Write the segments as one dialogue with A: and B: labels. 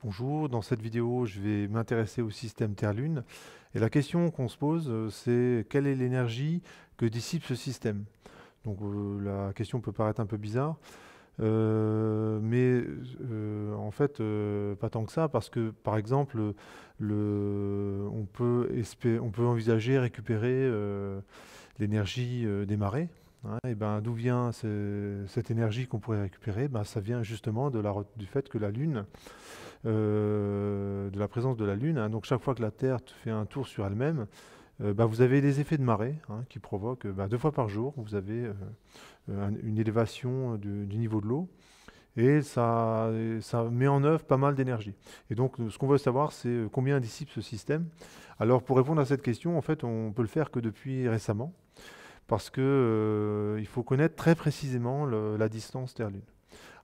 A: Bonjour, dans cette vidéo, je vais m'intéresser au système Terre-Lune. Et la question qu'on se pose, c'est quelle est l'énergie que dissipe ce système? Donc la question peut paraître un peu bizarre, mais en fait, pas tant que ça, parce que par exemple, on peut envisager récupérer l'énergie des marées. Hein. Et ben, d'où vient cette énergie qu'on pourrait récupérer? Ben, ça vient justement du fait que la Lune de la présence de la Lune. Hein. Donc chaque fois que la Terre fait un tour sur elle-même, bah, vous avez des effets de marée, hein, qui provoquent bah, 2 fois par jour, vous avez une élévation du niveau de l'eau. Et ça met en œuvre pas mal d'énergie. Et donc, ce qu'on veut savoir, c'est combien dissipe ce système. Alors, pour répondre à cette question, en fait, on peut le faire que depuis récemment, parce que il faut connaître très précisément la distance Terre-Lune.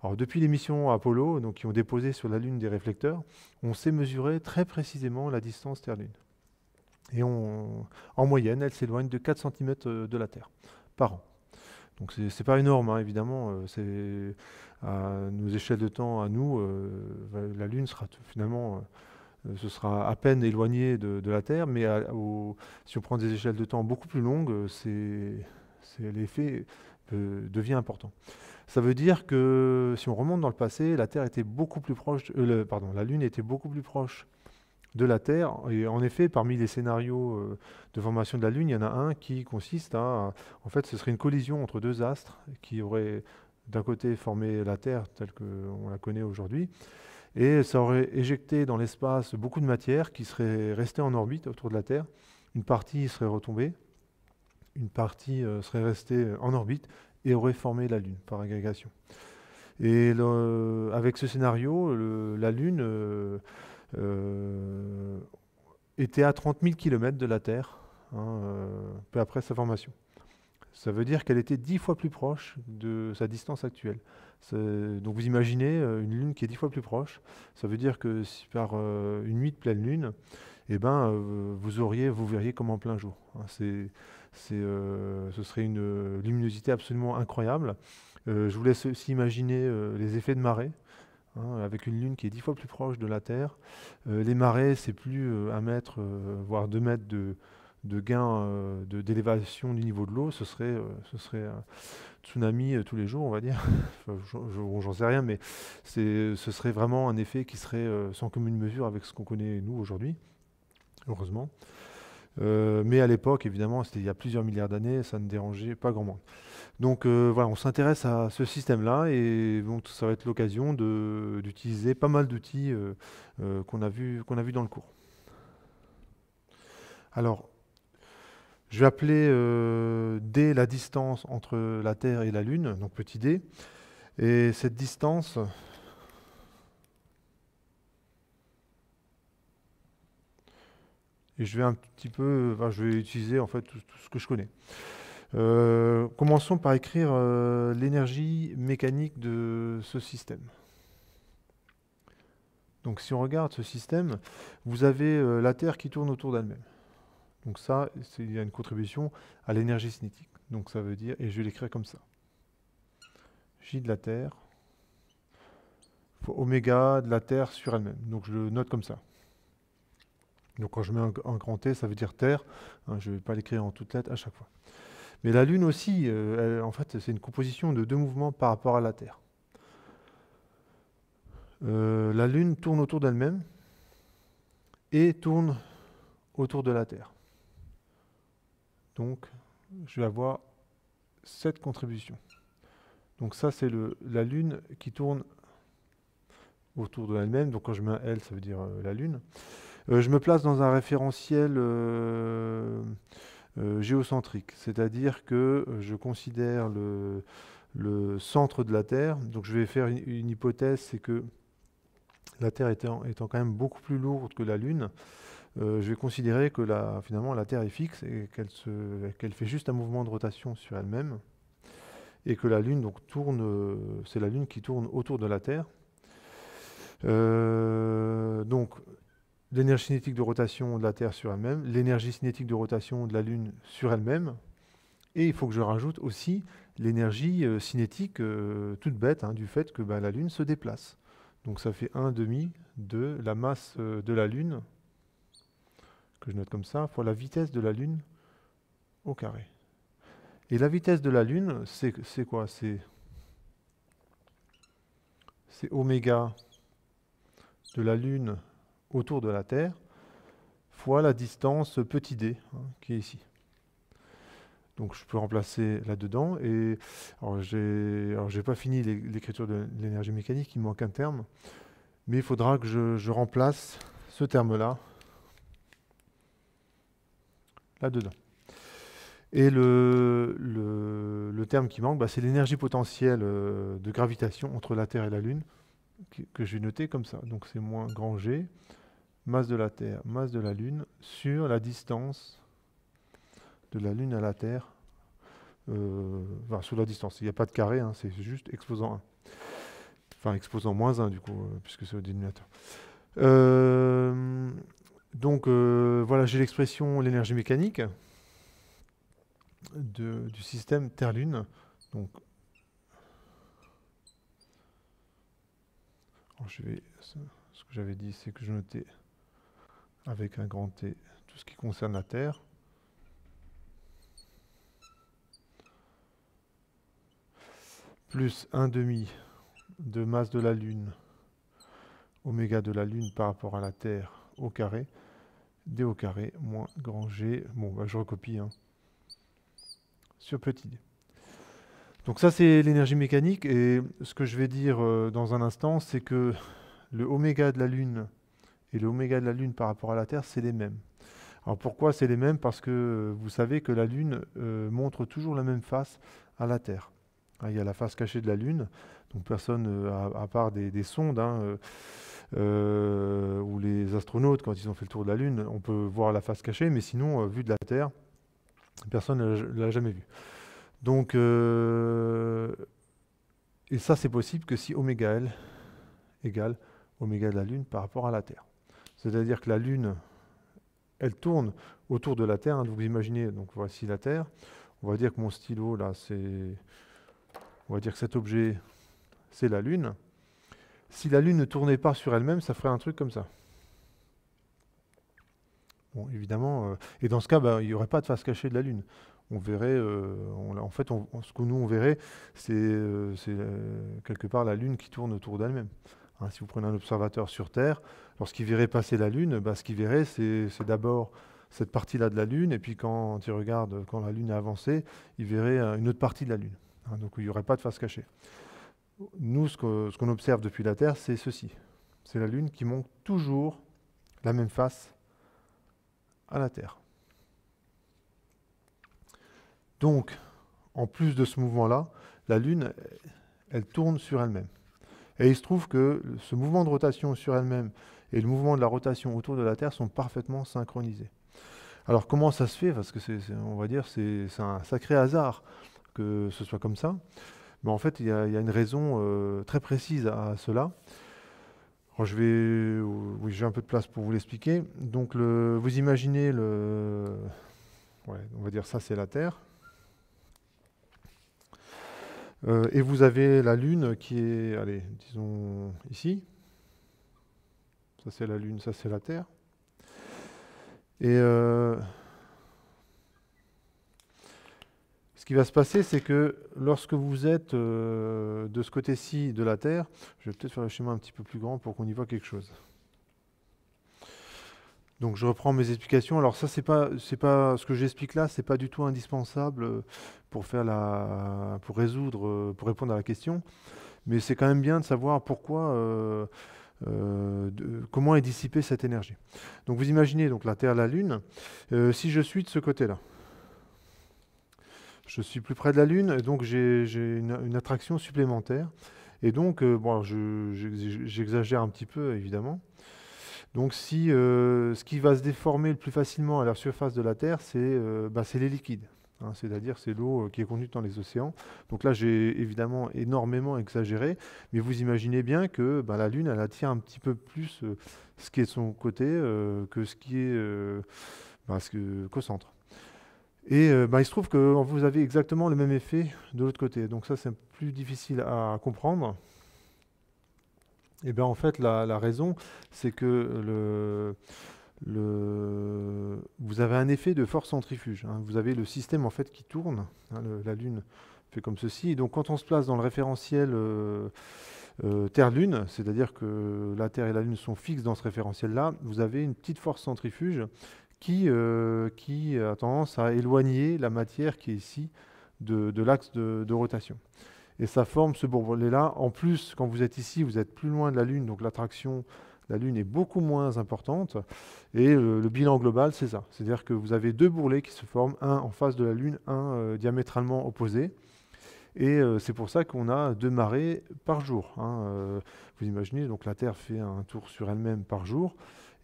A: Alors, depuis les missions Apollo, donc, qui ont déposé sur la Lune des réflecteurs, on sait mesurer très précisément la distance Terre-Lune. Et en moyenne, elle s'éloigne de 4 cm de la Terre par an. Donc c'est pas énorme, hein, évidemment. C'est à nos échelles de temps, à nous, la Lune sera finalement, ce sera à peine éloigné de la Terre, mais si on prend des échelles de temps beaucoup plus longues, l'effet devient important. Ça veut dire que si on remonte dans le passé, la Terre était beaucoup plus proche, pardon, la Lune était beaucoup plus proche de la Terre. Et en effet, parmi les scénarios de formation de la Lune, il y en a un qui consiste en fait, ce serait une collision entre deux astres qui auraient d'un côté formé la Terre telle qu'on la connaît aujourd'hui, et ça aurait éjecté dans l'espace beaucoup de matière qui serait restée en orbite autour de la Terre. Une partie serait retombée, une partie serait restée en orbite et aurait formé la Lune par agrégation. Et avec ce scénario, la Lune euh, était à 30 000 km de la Terre, hein, peu après sa formation. Ça veut dire qu'elle était 10 fois plus proche de sa distance actuelle. Donc vous imaginez une Lune qui est 10 fois plus proche. Ça veut dire que si par une nuit de pleine Lune, eh ben, vous verriez comme en plein jour. Hein. Ce serait une luminosité absolument incroyable. Je vous laisse aussi imaginer les effets de marée, hein, avec une Lune qui est 10 fois plus proche de la Terre. Les marées, c'est plus 1 mètre, voire 2 mètres de gain d'élévation du niveau de l'eau. Ce serait un tsunami tous les jours, on va dire. Enfin, j'en sais rien, mais ce serait vraiment un effet qui serait sans commune mesure avec ce qu'on connaît nous aujourd'hui, heureusement. Mais à l'époque, évidemment, c'était il y a plusieurs milliards d'années, ça ne dérangeait pas grand monde. Donc voilà, on s'intéresse à ce système-là et donc ça va être l'occasion d'utiliser pas mal d'outils qu'on a vu dans le cours. Alors, je vais appeler d la distance entre la Terre et la Lune, donc petit d. Et cette distance, et je vais un petit peu, enfin, je vais utiliser en fait tout ce que je connais. Commençons par écrire l'énergie mécanique de ce système. Donc si on regarde ce système, vous avez la Terre qui tourne autour d'elle-même. Donc ça, il y a une contribution à l'énergie cinétique. Donc ça veut dire, et je vais l'écrire comme ça. J de la Terre, fois oméga de la Terre sur elle-même. Donc je le note comme ça. Donc quand je mets un grand T, ça veut dire Terre. Hein, je ne vais pas l'écrire en toutes lettres à chaque fois. Mais la Lune aussi, en fait, c'est une composition de deux mouvements par rapport à la Terre. La Lune tourne autour d'elle-même et tourne autour de la Terre. Donc, je vais avoir cette contribution. Donc ça, c'est la Lune qui tourne autour de elle-même. Donc quand je mets un L, ça veut dire la Lune. Je me place dans un référentiel géocentrique, c'est-à-dire que je considère le centre de la Terre. Donc je vais faire une hypothèse, c'est que la Terre étant quand même beaucoup plus lourde que la Lune, je vais considérer que finalement la Terre est fixe et qu'elle fait juste un mouvement de rotation sur elle-même et que la Lune donc tourne, c'est la Lune qui tourne autour de la Terre. Donc l'énergie cinétique de rotation de la Terre sur elle-même, l'énergie cinétique de rotation de la Lune sur elle-même, et il faut que je rajoute aussi l'énergie cinétique toute bête, hein, du fait que la Lune se déplace. Donc ça fait 1 demi de la masse de la Lune, que je note comme ça, fois la vitesse de la Lune au carré. Et la vitesse de la Lune, c'est quoi? C'est oméga de la Lune autour de la Terre fois la distance petit d, hein, qui est ici. Donc je peux remplacer là-dedans. Et alors j'ai pas fini l'écriture de l'énergie mécanique, il me manque un terme, mais il faudra que je remplace ce terme-là là-dedans. Et le terme qui manque, bah, c'est l'énergie potentielle de gravitation entre la Terre et la Lune, que je vais noter comme ça. Donc c'est moins grand G, masse de la Terre, masse de la Lune, sur la distance de la Lune à la Terre, enfin, sur la distance. Il n'y a pas de carré, hein, c'est juste exposant 1. Enfin, exposant moins 1, du coup, puisque c'est au dénominateur. Donc, voilà, j'ai l'expression l'énergie mécanique du système Terre-Lune. Donc, ce que j'avais dit, c'est que je notais avec un grand T tout ce qui concerne la Terre. Plus 1 demi de masse de la Lune, oméga de la Lune par rapport à la Terre au carré, d au carré moins grand G. Bon, bah, je recopie, hein, sur petit d. Donc ça, c'est l'énergie mécanique. Et ce que je vais dire dans un instant, c'est que le oméga de la Lune et le oméga de la Lune par rapport à la Terre, c'est les mêmes. Alors pourquoi c'est les mêmes? Parce que vous savez que la Lune montre toujours la même face à la Terre. Hein, il y a la face cachée de la Lune, donc personne, à part des sondes, hein, ou les astronautes, quand ils ont fait le tour de la Lune, on peut voir la face cachée, mais sinon, vu de la Terre, personne ne l'a jamais vue. Donc, et ça, c'est possible que si oméga L égale oméga de la Lune par rapport à la Terre. C'est-à-dire que la Lune, elle tourne autour de la Terre. Hein, donc vous imaginez, donc voici la Terre. On va dire que mon stylo, là, on va dire que cet objet, c'est la Lune. Si la Lune ne tournait pas sur elle-même, ça ferait un truc comme ça. Bon, évidemment, et dans ce cas, bah, il n'y aurait pas de face cachée de la Lune. On verrait, en fait, ce que nous on verrait, c'est quelque part la Lune qui tourne autour d'elle-même. Hein, si vous prenez un observateur sur Terre, lorsqu'il verrait passer la Lune, bah, ce qu'il verrait, c'est d'abord cette partie-là de la Lune, et puis quand il regarde, quand la Lune est avancée, il verrait une autre partie de la Lune. Hein, donc il n'y aurait pas de face cachée. Nous, ce qu'on observe depuis la Terre, c'est ceci. C'est la Lune qui montre toujours la même face à la Terre. Donc, en plus de ce mouvement-là, la Lune, elle tourne sur elle-même. Et il se trouve que ce mouvement de rotation sur elle-même et le mouvement de la rotation autour de la Terre sont parfaitement synchronisés. Alors comment ça se fait? Parce que on va dire c'est un sacré hasard que ce soit comme ça. Mais en fait, il y a une raison très précise à cela. Alors oui, j'ai un peu de place pour vous l'expliquer. Donc vous imaginez ouais, on va dire ça, c'est la Terre. Et vous avez la Lune qui est, allez, disons ici. Ça c'est la Lune, ça c'est la Terre. Et ce qui va se passer, c'est que lorsque vous êtes de ce côté-ci de la Terre, je vais peut-être faire le schéma un petit peu plus grand pour qu'on y voit quelque chose. Donc je reprends mes explications. Alors ça, c'est pas ce que j'explique là, c'est pas du tout indispensable pour résoudre, pour répondre à la question. Mais c'est quand même bien de savoir pourquoi, comment est dissipée cette énergie. Donc vous imaginez donc la Terre, la Lune. Si je suis de ce côté-là, je suis plus près de la Lune, et donc j'ai une attraction supplémentaire. Et donc, bon, j'exagère un petit peu, évidemment. Donc si ce qui va se déformer le plus facilement à la surface de la Terre, c'est les liquides. Hein, c'est-à-dire c'est l'eau qui est contenue dans les océans. Donc là, j'ai évidemment énormément exagéré, mais vous imaginez bien que la Lune, elle attire un petit peu plus ce qui est de son côté que ce qui est qu'au centre. Et il se trouve que vous avez exactement le même effet de l'autre côté. Donc ça, c'est plus difficile à comprendre. Et bien en fait, la raison, c'est que vous avez un effet de force centrifuge, hein. Vous avez le système en fait qui tourne, hein, la Lune fait comme ceci. Et donc quand on se place dans le référentiel Terre-Lune, c'est-à-dire que la Terre et la Lune sont fixes dans ce référentiel-là, vous avez une petite force centrifuge qui a tendance à éloigner la matière qui est ici de l'axe de rotation. Et ça forme ce bourrelet-là. En plus, quand vous êtes ici, vous êtes plus loin de la Lune, donc l'attraction de la Lune est beaucoup moins importante. Et le bilan global, c'est ça. C'est-à-dire que vous avez deux bourrelets qui se forment, un en face de la Lune, un diamétralement opposé. Et c'est pour ça qu'on a deux marées par jour, hein. Vous imaginez, donc la Terre fait un tour sur elle-même par jour.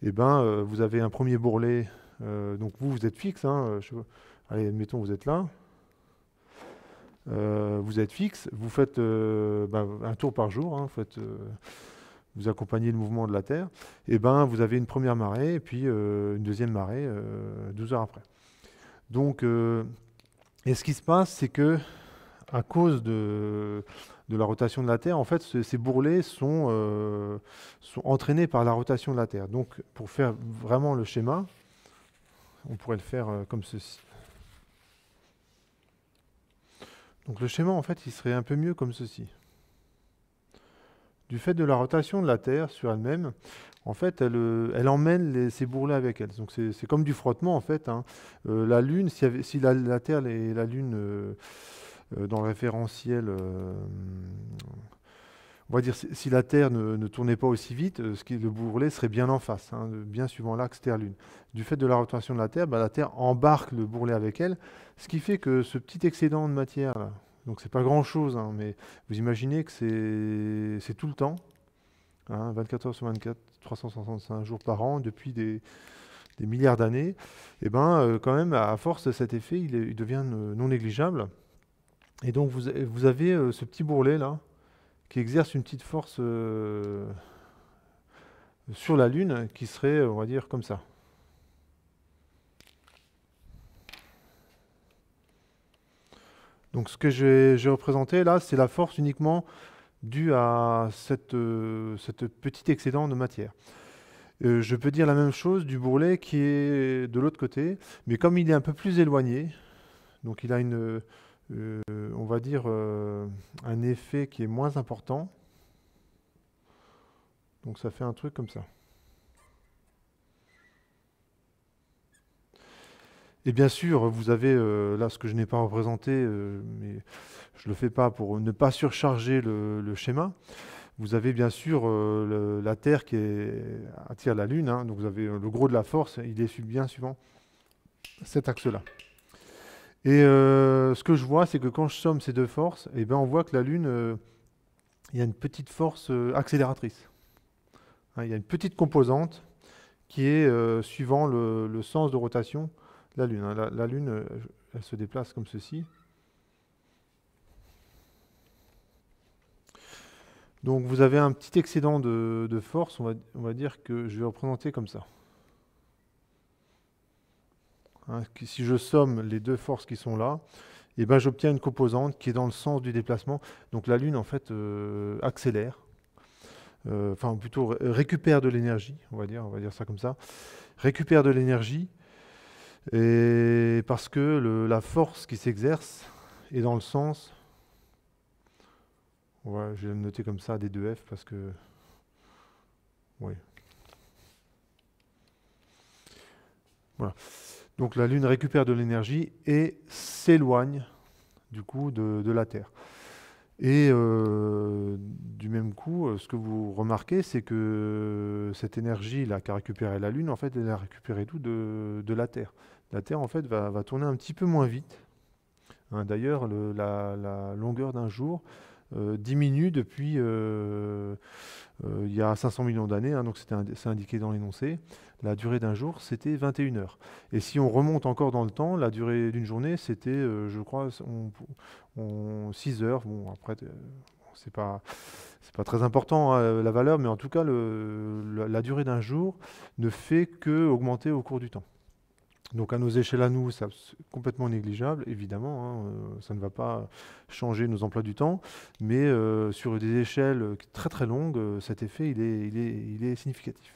A: Et ben, vous avez un premier bourrelet. Donc vous êtes fixe, hein, allez, admettons, vous êtes là. Vous êtes fixe, vous faites un tour par jour, hein, vous accompagnez le mouvement de la Terre, et ben vous avez une première marée et puis une deuxième marée 12 heures après. Donc, et ce qui se passe, c'est que à cause de la rotation de la Terre, en fait, ces bourrelets sont entraînés par la rotation de la Terre. Donc, pour faire vraiment le schéma, on pourrait le faire comme ceci. Donc le schéma, en fait, il serait un peu mieux comme ceci. Du fait de la rotation de la Terre sur elle-même, en fait, elle emmène ces bourrelets avec elle. Donc c'est comme du frottement, en fait, hein. La Lune, si la Terre et la Lune dans le référentiel, on va dire, si la Terre ne tournait pas aussi vite, le bourrelet serait bien en face, hein, bien suivant l'axe Terre-Lune. Du fait de la rotation de la Terre embarque le bourrelet avec elle, ce qui fait que ce petit excédent de matière, là, donc c'est pas grand-chose, hein, mais vous imaginez que c'est tout le temps, hein, 24 heures sur 24, 365 jours par an, depuis des milliards d'années, et ben quand même, à force de cet effet, il devient non négligeable. Et donc vous avez ce petit bourrelet là, qui exerce une petite force sur la Lune, qui serait, on va dire, comme ça. Donc ce que j'ai représenté là, c'est la force uniquement due à cette petit excédent de matière. Je peux dire la même chose du bourrelet qui est de l'autre côté, mais comme il est un peu plus éloigné, donc il a on va dire, un effet qui est moins important. Donc ça fait un truc comme ça. Et bien sûr, vous avez là ce que je n'ai pas représenté, mais je ne le fais pas pour ne pas surcharger le schéma. Vous avez bien sûr la Terre qui attire la Lune, hein. Donc vous avez le gros de la force, il est bien suivant cet axe-là. Et ce que je vois, c'est que quand je somme ces deux forces, eh ben, on voit que la Lune, il y a une petite force accélératrice, hein. Il y a une petite composante qui est suivant le sens de rotation de la Lune, hein. La Lune, elle se déplace comme ceci. Donc vous avez un petit excédent de force, on va dire que je vais représenter comme ça. Hein, si je somme les deux forces qui sont là, et ben j'obtiens une composante qui est dans le sens du déplacement. Donc la Lune, en fait, accélère, enfin plutôt récupère de l'énergie, on va dire ça comme ça, récupère de l'énergie, et parce que la force qui s'exerce est dans le sens, ouais, je vais le noter comme ça, des 2F, parce que, oui. Voilà. Donc la Lune récupère de l'énergie et s'éloigne du coup de la Terre. Et du même coup, ce que vous remarquez, c'est que cette énergie-là qu'a récupérée la Lune, en fait, elle a récupéré tout de la Terre. La Terre, en fait, va tourner un petit peu moins vite, hein. D'ailleurs, la longueur d'un jour diminue depuis il y a 500 millions d'années, hein, donc c'est indiqué dans l'énoncé. La durée d'un jour, c'était 21 heures. Et si on remonte encore dans le temps, la durée d'une journée, c'était, je crois, 6 heures. Bon, après, c'est pas très important, hein, la valeur, mais en tout cas, la durée d'un jour ne fait que augmenter au cours du temps. Donc à nos échelles à nous, c'est complètement négligeable, évidemment, hein, ça ne va pas changer nos emplois du temps, mais sur des échelles très très longues, cet effet il est significatif.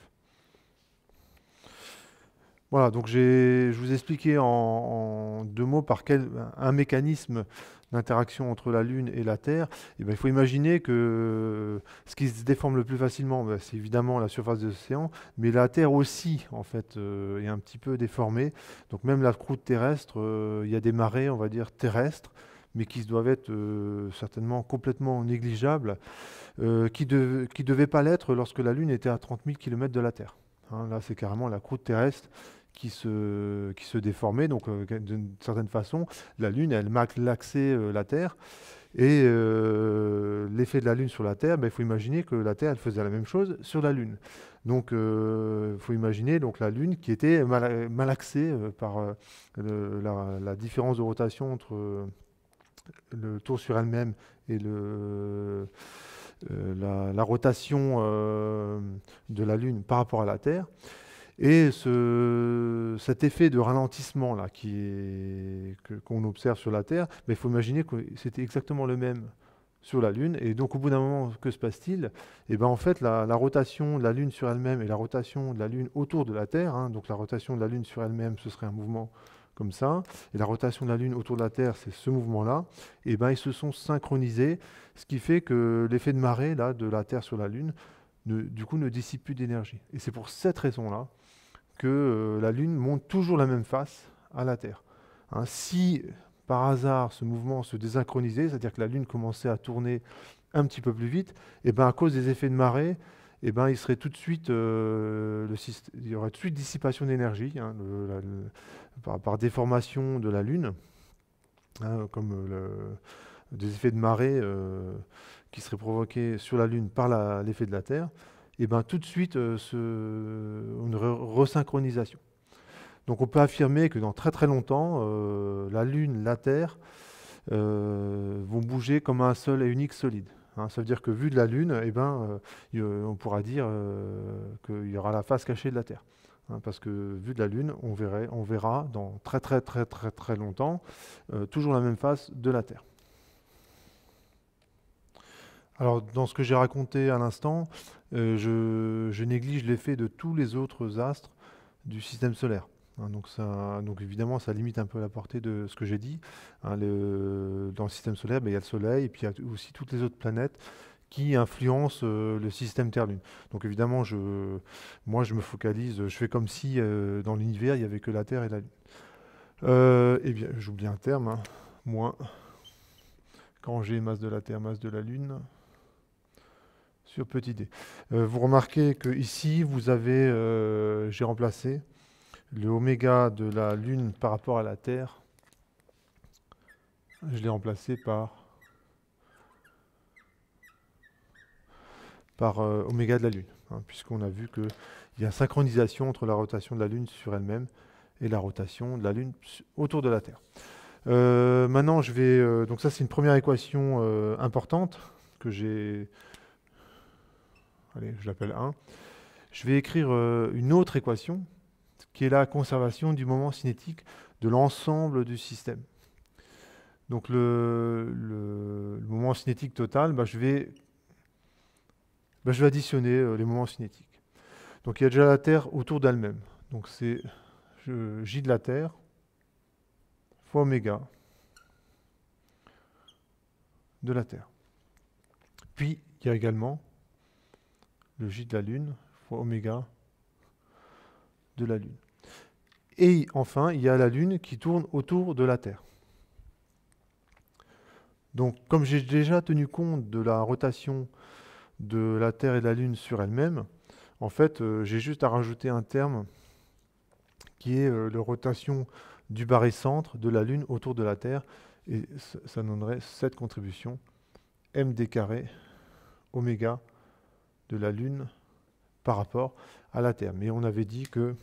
A: Voilà, donc je vous ai expliqué en deux mots par quel un mécanisme d'interaction entre la Lune et la Terre. Eh ben, il faut imaginer que ce qui se déforme le plus facilement, ben, c'est évidemment la surface de l'océan, mais la Terre aussi, en fait, est un petit peu déformée. Donc même la croûte terrestre, il y a des marées, on va dire, terrestres, mais qui doivent être certainement complètement négligeables, qui ne devaient pas l'être lorsque la Lune était à 30 000 km de la Terre. Hein, là, c'est carrément la croûte terrestre qui se déformait. Donc, d'une certaine façon, la Lune, elle malaxait la Terre. Et l'effet de la Lune sur la Terre, ben, il faut imaginer que la Terre, elle faisait la même chose sur la Lune. Donc, il faut imaginer donc, la Lune qui était malaxée par la différence de rotation entre le tour sur elle-même et la rotation de la Lune par rapport à la Terre. Et cet effet de ralentissement là, qu'on observe sur la Terre, il faut imaginer que c'était exactement le même sur la Lune. Et donc au bout d'un moment, que se passe-t-il? Et ben en fait, la rotation de la Lune sur elle-même et la rotation de la Lune autour de la Terre, hein, donc la rotation de la Lune sur elle-même, ce serait un mouvement comme ça, et la rotation de la Lune autour de la Terre, c'est ce mouvement-là, et ben ils se sont synchronisés, ce qui fait que l'effet de marée là, de la Terre sur la Lune, du coup, ne dissipe plus d'énergie. Et c'est pour cette raison-là que la Lune monte toujours la même face à la Terre. Hein, si par hasard ce mouvement se désynchronisait, c'est-à-dire que la Lune commençait à tourner un petit peu plus vite, et ben à cause des effets de marée, et ben il serait tout de suite, il y aurait tout de suite dissipation d'énergie, hein, par déformation de la Lune, hein, comme des effets de marée qui seraient provoqués sur la Lune par l'effet de la Terre. Et ben tout de suite une resynchronisation. Donc on peut affirmer que dans très très longtemps, la Lune, la Terre vont bouger comme un seul et unique solide. Hein, ça veut dire que vu de la Lune, eh ben, on pourra dire qu'il y aura la face cachée de la Terre. Hein, parce que vu de la Lune, on verra dans très très très très très longtemps toujours la même face de la Terre. Alors, dans ce que j'ai raconté à l'instant, je néglige l'effet de tous les autres astres du système solaire. Hein, donc évidemment, ça limite un peu la portée de ce que j'ai dit. Hein, dans le système solaire, ben, il y a le Soleil et puis il y a aussi toutes les autres planètes qui influencent le système Terre-Lune. Donc évidemment, moi, je me focalise, je fais comme si dans l'univers, il n'y avait que la Terre et la Lune. Eh bien, j'oublie un terme, hein, moins quand j'ai masse de la Terre, masse de la Lune. Sur petit d. Vous remarquez que ici, vous avez, j'ai remplacé le oméga de la Lune par rapport à la Terre. Je l'ai remplacé par oméga de la Lune, hein, puisqu'on a vu qu'il y a synchronisation entre la rotation de la Lune sur elle-même et la rotation de la Lune autour de la Terre. Maintenant, donc ça, c'est une première équation importante que j'ai. Allez, je l'appelle 1. Je vais écrire une autre équation qui est la conservation du moment cinétique de l'ensemble du système. Donc le moment cinétique total, je vais additionner les moments cinétiques. Donc il y a déjà la Terre autour d'elle-même. Donc c'est J de la Terre fois oméga de la Terre. Puis il y a également le J de la Lune fois oméga de la Lune. Et enfin, il y a la Lune qui tourne autour de la Terre. Donc, comme j'ai déjà tenu compte de la rotation de la Terre et de la Lune sur elle-même, en fait, j'ai juste à rajouter un terme qui est la rotation du barycentre de la Lune autour de la Terre, et ça donnerait cette contribution, md carré oméga de la Lune par rapport à la Terre. Mais on avait dit que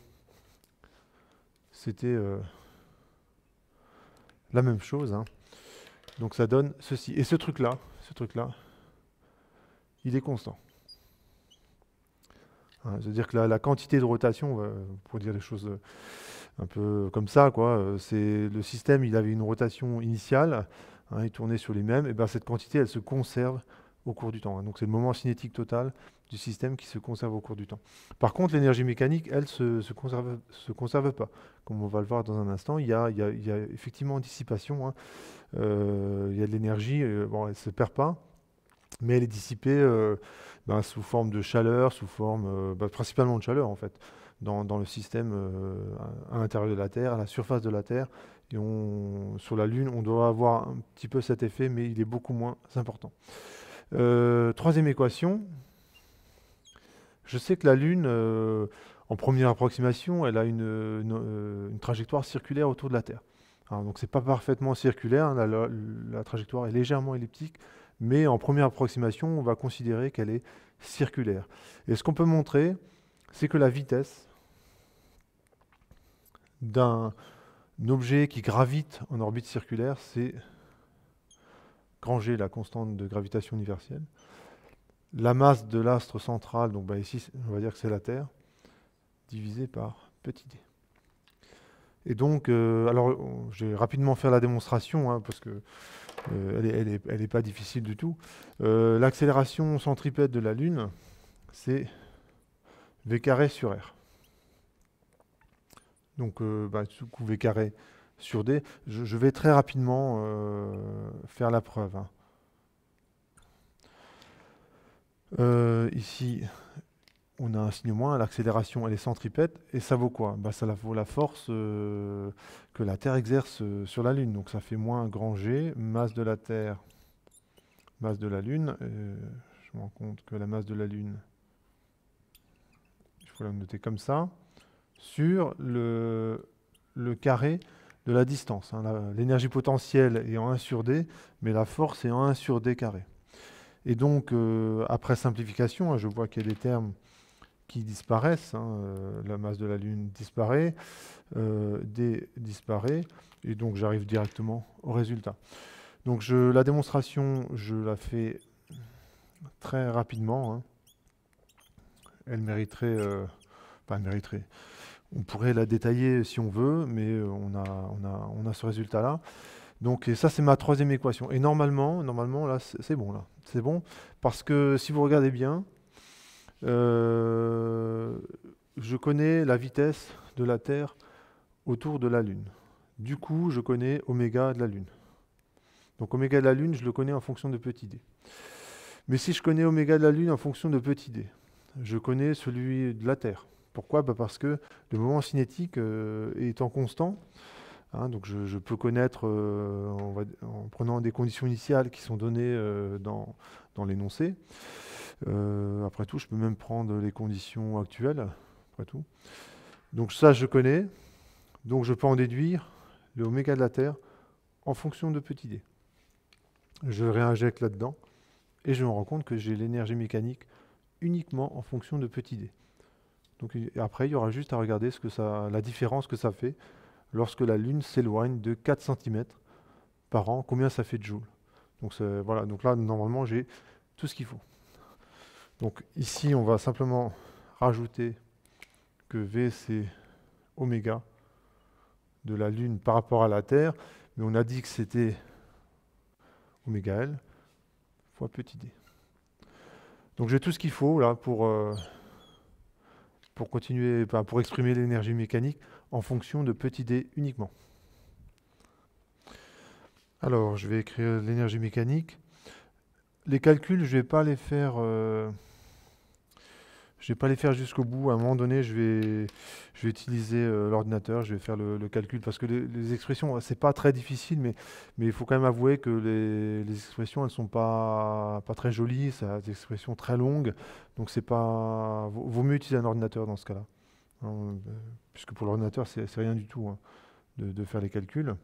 A: c'était la même chose, hein. Donc ça donne ceci. Et ce truc-là, il est constant. Hein, c'est-à-dire que la quantité de rotation, pour dire les choses un peu comme ça, quoi. Le système, il avait une rotation initiale, hein, il tournait sur les mêmes, et ben cette quantité, elle se conserve au cours du temps, hein. Donc c'est le moment cinétique total du système qui se conserve au cours du temps. Par contre, l'énergie mécanique, elle, se conserve pas. Comme on va le voir dans un instant, il y a effectivement dissipation, hein. Il y a de l'énergie, bon, elle ne se perd pas, mais elle est dissipée ben, sous forme de chaleur, sous forme ben, principalement de chaleur en fait, dans le système à l'intérieur de la Terre, à la surface de la Terre. Et sur la Lune, on doit avoir un petit peu cet effet, mais il est beaucoup moins important. Troisième équation, je sais que la Lune, en première approximation, elle a une trajectoire circulaire autour de la Terre. Alors, donc c'est pas parfaitement circulaire, hein, la trajectoire est légèrement elliptique, mais en première approximation, on va considérer qu'elle est circulaire. Et ce qu'on peut montrer, c'est que la vitesse d'un objet qui gravite en orbite circulaire, c'est grand G, la constante de gravitation universelle. La masse de l'astre central, donc bah, ici, on va dire que c'est la Terre, divisé par petit d. Et donc, alors, je vais rapidement faire la démonstration, hein, parce que elle est pas difficile du tout. L'accélération centripète de la Lune, c'est v carré sur r. Donc, bah, du coup, v carré sur d. Je vais très rapidement faire la preuve, hein. Ici, on a un signe moins, l'accélération elle est centripète, et ça vaut quoi? Bah, ça vaut la force que la Terre exerce sur la Lune. Donc ça fait moins grand G, masse de la Terre, masse de la Lune. Je me rends compte que la masse de la Lune, il faut la noter comme ça, sur le carré de la distance, hein. L'énergie potentielle est en 1 sur d, mais la force est en 1 sur d carré. Et donc, après simplification, hein, je vois qu'il y a des termes qui disparaissent, hein, la masse de la Lune disparaît, D disparaît, et donc j'arrive directement au résultat. Donc la démonstration, je la fais très rapidement, hein. Elle mériterait, pas elle mériterait, on pourrait la détailler si on veut, mais on a ce résultat-là. Donc et ça, c'est ma troisième équation. Et normalement là, c'est bon, là. C'est bon, parce que si vous regardez bien, je connais la vitesse de la Terre autour de la Lune. Du coup, je connais oméga de la Lune. Donc oméga de la Lune, je le connais en fonction de petit d. Mais si je connais oméga de la Lune en fonction de petit d, je connais celui de la Terre. Pourquoi? Bah parce que le moment cinétique étant constant, hein, donc je peux connaître, en prenant des conditions initiales qui sont données dans l'énoncé. Après tout, je peux même prendre les conditions actuelles, après tout. Donc ça, je connais. Donc je peux en déduire le oméga de la Terre en fonction de petit d. Je réinjecte là-dedans et je me rends compte que j'ai l'énergie mécanique uniquement en fonction de petit d. Donc après, il y aura juste à regarder la différence que ça fait lorsque la Lune s'éloigne de 4 cm par an, combien ça fait de joules. Donc voilà, donc là, normalement, j'ai tout ce qu'il faut. Donc ici, on va simplement rajouter que V, c'est oméga de la Lune par rapport à la Terre, mais on a dit que c'était oméga L fois petit d. Donc j'ai tout ce qu'il faut là pour continuer, pour exprimer l'énergie mécanique en fonction de petit d uniquement. Alors je vais écrire l'énergie mécanique. Les calculs, je ne vais pas les faire. Je vais pas les faire jusqu'au bout. À un moment donné, je vais utiliser l'ordinateur, je vais faire le calcul parce que les expressions, c'est pas très difficile, mais il faut quand même avouer que les expressions, elles sont pas très jolies, ça a des expressions très longues, donc c'est pas. Vaut mieux utiliser un ordinateur dans ce cas-là, hein, puisque pour l'ordinateur, c'est rien du tout, hein, de faire les calculs.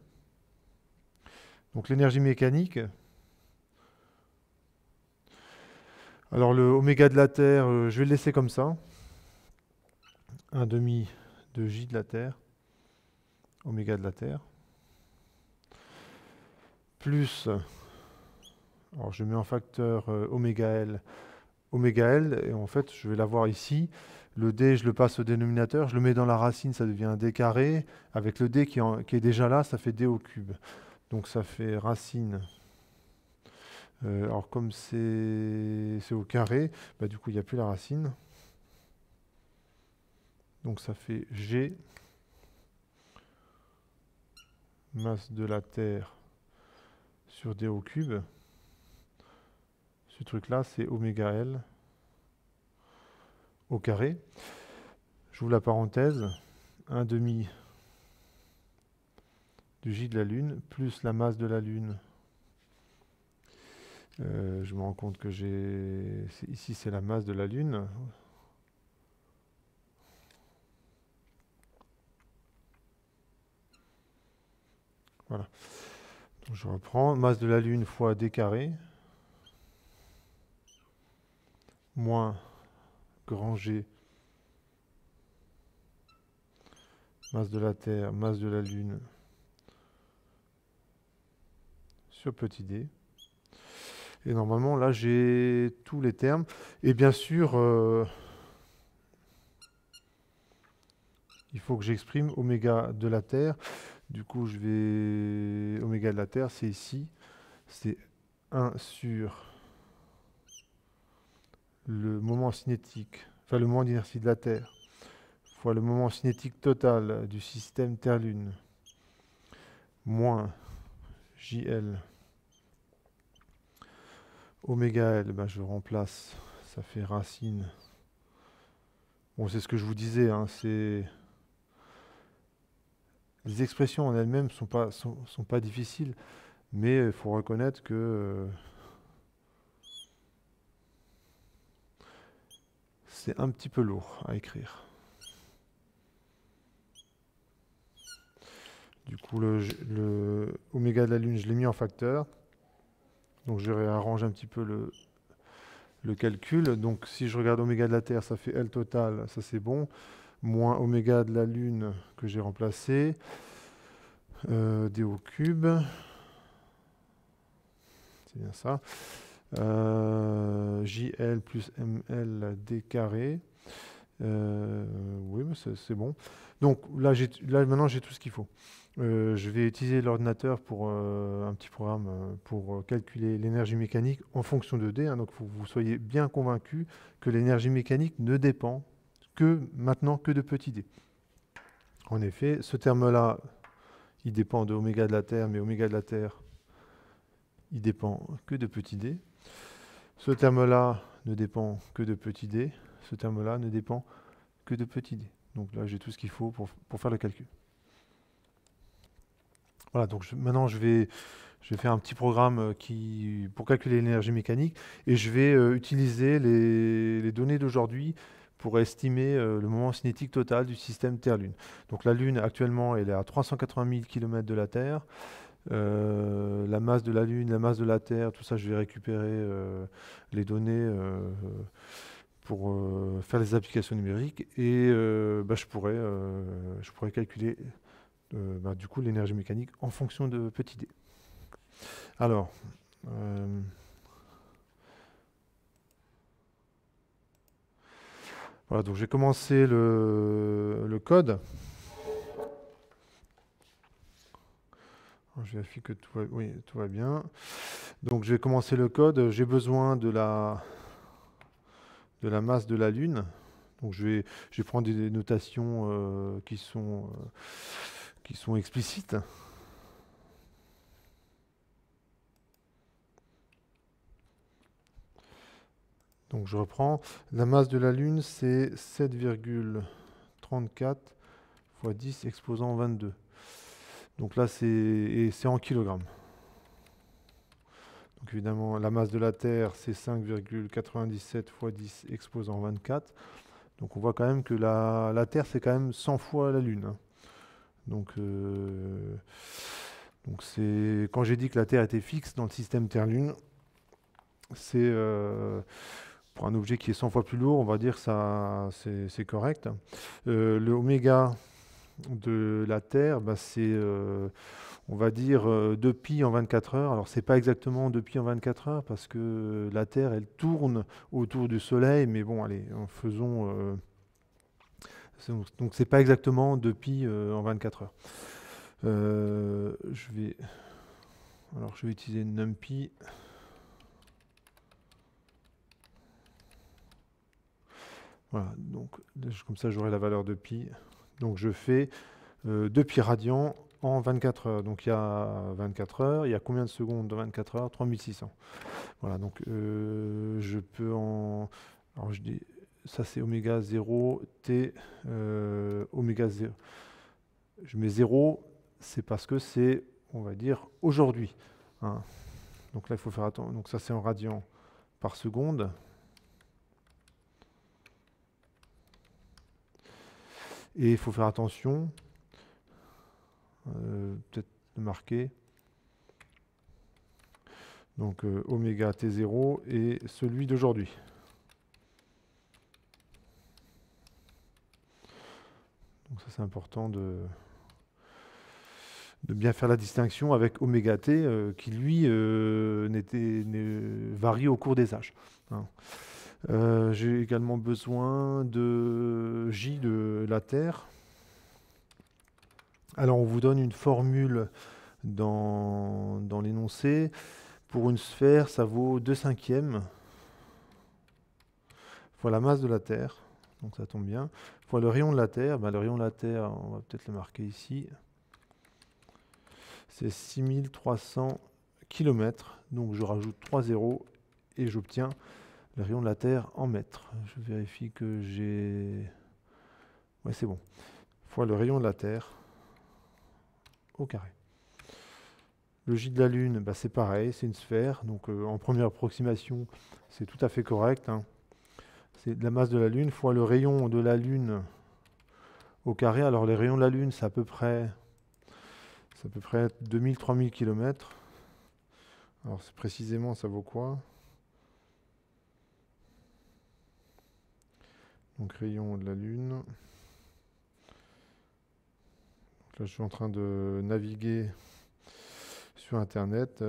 A: Donc l'énergie mécanique. Alors le oméga de la Terre, je vais le laisser comme ça. 1 demi de J de la Terre, oméga de la Terre, plus, alors je mets en facteur oméga L, et en fait je vais l'avoir ici, Le d, je le passe au dénominateur, je le mets dans la racine, ça devient un d carré. Avec le d qui est déjà là, ça fait d au cube. Donc ça fait racine. Alors comme c'est au carré, bah, du coup il n'y a plus la racine. Donc ça fait g masse de la Terre sur d au cube. Ce truc-là, c'est oméga L au carré. J'ouvre la parenthèse. 1 demi du J de la Lune, plus la masse de la Lune. Je me rends compte que ici c'est la masse de la Lune. Voilà. Donc je reprends. Masse de la Lune fois d carré. Moins grand G. Masse de la Terre, masse de la Lune. Sur petit d. Et normalement, là, j'ai tous les termes. Et bien sûr, il faut que j'exprime oméga de la Terre. Du coup, je vais... Oméga de la Terre, c'est ici. C'est 1 sur le moment cinétique, enfin le moment d'inertie de la Terre, fois le moment cinétique total du système Terre-Lune, moins JL. Oméga L, ben je remplace, ça fait racine. Bon, c'est ce que je vous disais, hein, c'est... Les expressions en elles-mêmes ne sont pas difficiles, mais il faut reconnaître que c'est un petit peu lourd à écrire. Du coup, le oméga de la Lune, je l'ai mis en facteur. Donc je réarrange un petit peu le calcul. Donc si je regarde oméga de la Terre, ça fait L total, ça c'est bon. Moins oméga de la Lune que j'ai remplacé. D au cube. C'est bien ça. JL plus ML D carré. Oui, mais c'est bon. Donc là, maintenant j'ai tout ce qu'il faut. Je vais utiliser l'ordinateur pour un petit programme pour calculer l'énergie mécanique en fonction de D. Hein, donc il faut que vous soyez bien convaincu que l'énergie mécanique ne dépend maintenant que de petit d. En effet, ce terme-là, il dépend de oméga de la Terre, mais oméga de la Terre, il dépend que de petit d. Ce terme-là ne dépend que de petit d. Ce terme-là ne dépend que de petit d. Donc là, j'ai tout ce qu'il faut pour faire le calcul. Voilà, donc maintenant je vais faire un petit programme pour calculer l'énergie mécanique et je vais utiliser les données d'aujourd'hui pour estimer le moment cinétique total du système Terre-Lune. Donc la Lune actuellement elle est à 380 000 km de la Terre. La masse de la Lune, la masse de la Terre, tout ça je vais récupérer les données pour faire les applications numériques et je pourrais calculer du coup l'énergie mécanique en fonction de petit d. Alors, voilà, donc j'ai commencé le code. Je vérifie que tout va bien. Donc je vais commencer le code. J'ai besoin de la masse de la Lune. Donc je vais prendre des notations qui sont explicites. Donc je reprends. La masse de la Lune, c'est 7,34 fois 10 exposant 22. Donc là, c'est en kilogrammes. Donc évidemment, la masse de la Terre, c'est 5,97 fois 10 exposant 24. Donc on voit quand même que la Terre, c'est quand même 100 fois la Lune. Hein. Donc quand j'ai dit que la Terre était fixe dans le système Terre-Lune, c'est pour un objet qui est 100 fois plus lourd, on va dire que c'est correct. Le oméga de la Terre, c'est, on va dire, 2π en 24 heures. Alors, c'est pas exactement 2π en 24 heures parce que la Terre, elle tourne autour du Soleil, mais bon, allez, faisons Donc c'est pas exactement 2π en 24 heures. Je vais utiliser NumPy. Voilà, donc comme ça j'aurai la valeur de pi. Donc je fais 2π radians en 24 heures. Donc il y a 24 heures, il y a combien de secondes dans 24 heures? 3600. Voilà, donc je peux en... Alors je dis, ça c'est oméga 0, t, oméga 0. Je mets 0, c'est parce que c'est, on va dire, aujourd'hui. Hein. Donc là il faut faire attention. Donc ça c'est en radians par seconde. Et il faut faire attention, peut-être le marquer. Donc oméga T0 et celui d'aujourd'hui. Donc ça c'est important de bien faire la distinction avec oméga T qui lui varie au cours des âges. Hein. J'ai également besoin de J de la Terre. Alors on vous donne une formule dans l'énoncé. Pour une sphère, ça vaut 2/5 fois la masse de la Terre. Donc ça tombe bien. Fois le rayon de la Terre. Ben, le rayon de la Terre, on va peut-être le marquer ici. C'est 6300 km. Donc je rajoute 3 zéros et j'obtiens le rayon de la Terre en mètres. Je vérifie que j'ai... Ouais, c'est bon. Fois le rayon de la Terre au carré. Le J de la Lune, bah, c'est pareil, c'est une sphère. Donc en première approximation, c'est tout à fait correct. Hein. C'est la masse de la Lune fois le rayon de la Lune au carré. Alors les rayons de la Lune, c'est à peu près 2000-3000 km. Alors précisément, ça vaut quoi? Donc rayon de la Lune. Donc là, je suis en train de naviguer sur Internet.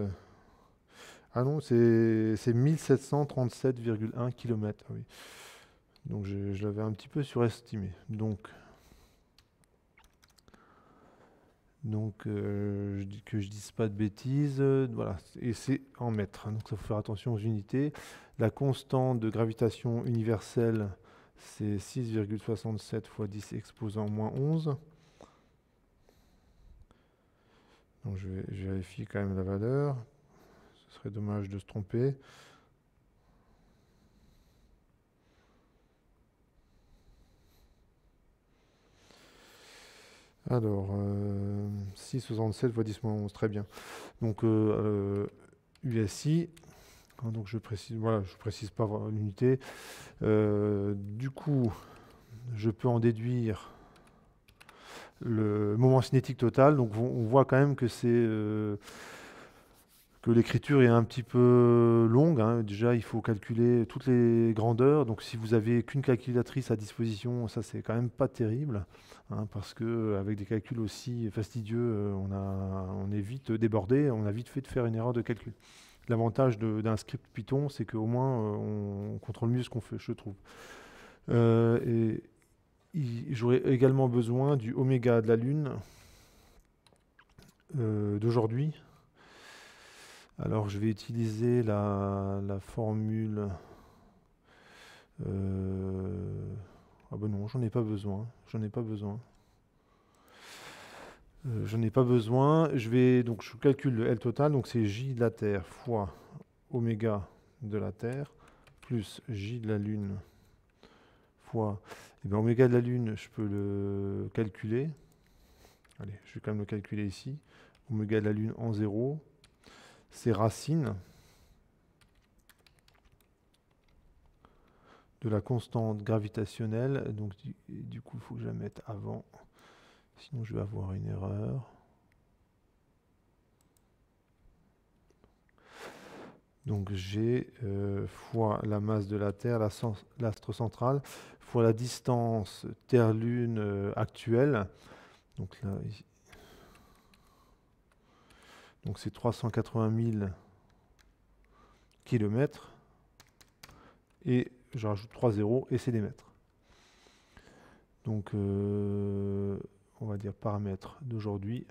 A: Ah non, c'est 1737,1 km. Ah oui. Donc je l'avais un petit peu surestimé. Donc je dis que je dise pas de bêtises. Voilà, et c'est en mètres. Donc ça faut faire attention aux unités. La constante de gravitation universelle, c'est 6,67 fois 10 exposant moins 11. Donc je vérifie quand même la valeur. Ce serait dommage de se tromper. Alors, 6,67 fois 10 moins 11, très bien. Donc, USI, hein, donc je précise pas l'unité. Du coup, je peux en déduire le moment cinétique total. Donc, on voit quand même que que l'écriture est un petit peu longue. Hein. Déjà, il faut calculer toutes les grandeurs. Donc, si vous avez qu'une calculatrice à disposition, ça, c'est quand même pas terrible. Hein, parce que avec des calculs aussi fastidieux, on est vite débordé. On a vite fait de faire une erreur de calcul. L'avantage d'un script Python, c'est qu'au moins, on contrôle mieux ce qu'on fait, je trouve. Et j'aurais également besoin du oméga de la Lune d'aujourd'hui. Alors je vais utiliser la formule. Ah ben non, j'en ai pas besoin. J'en ai pas besoin. Donc je calcule le L total. Donc c'est J de la Terre fois oméga de la Terre plus J de la Lune fois. Et bien oméga de la Lune, je peux le calculer. Allez, je vais quand même le calculer ici. Oméga de la Lune en 0. C'est racine de la constante gravitationnelle. Donc du coup, il faut que je la mette avant. Sinon, je vais avoir une erreur. Donc G fois la masse de la Terre, l'astre central, fois la distance Terre-Lune actuelle. Donc là, ici. Donc c'est 380 000 km. Et je rajoute 3 zéros et c'est des mètres. Donc, on va dire paramètres d'aujourd'hui.